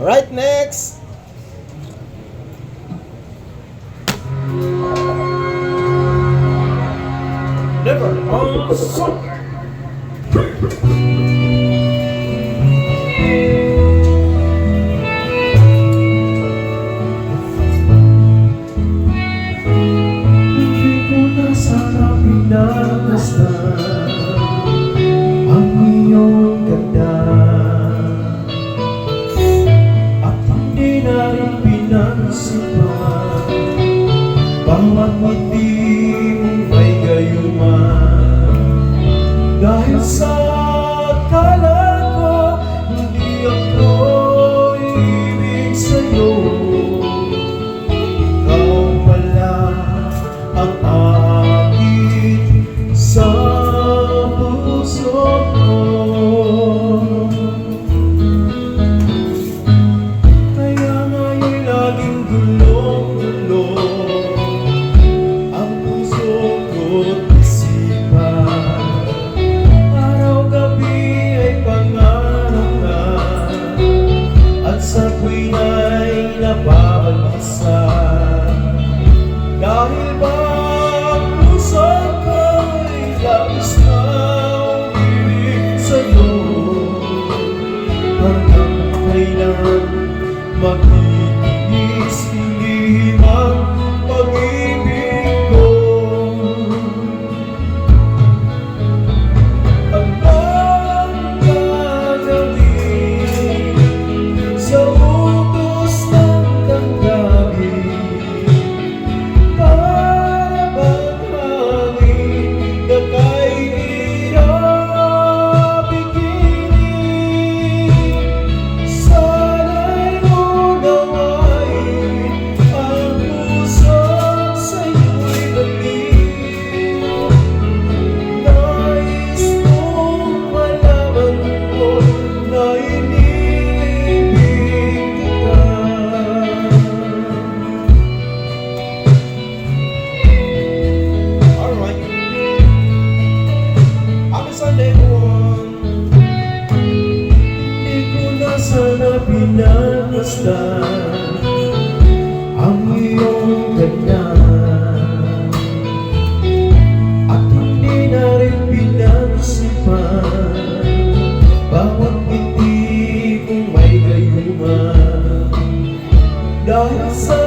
Alright, next. Never on song. Hindi ko na sana pinagmasdan ang iyong ganda, at hindi na rin pinagsipan bawat ngiti mong may gayuman. Dahil sa akala ko hindi ako ibig sa'yo, ikaw pala ang akin sa puso ko. Kaya nga'y laging gulo-gulo ang puso ko't isipan. Araw-gabi ay pangarap na, at sa tuwin ay nababalisa. Dahil ba ang puso ko'y labis na umiibig sa'yo, hanggang kailan magtitiis hindi ang pag-ibig ko. Anong gagawin sa utos ng damdamin? Para bang hangin na kay irabigin? Sana'y unawain ang puso't sa'yo'y baliw. Nais mong malaman ko na iniibig kita. Alright. Happy Sunday, everyone. Hindi ko na sana pinagmasdan ang iyong ganda, at hindi na rin pinagsipan bawat ngiti kong may gayuman. Dahil sa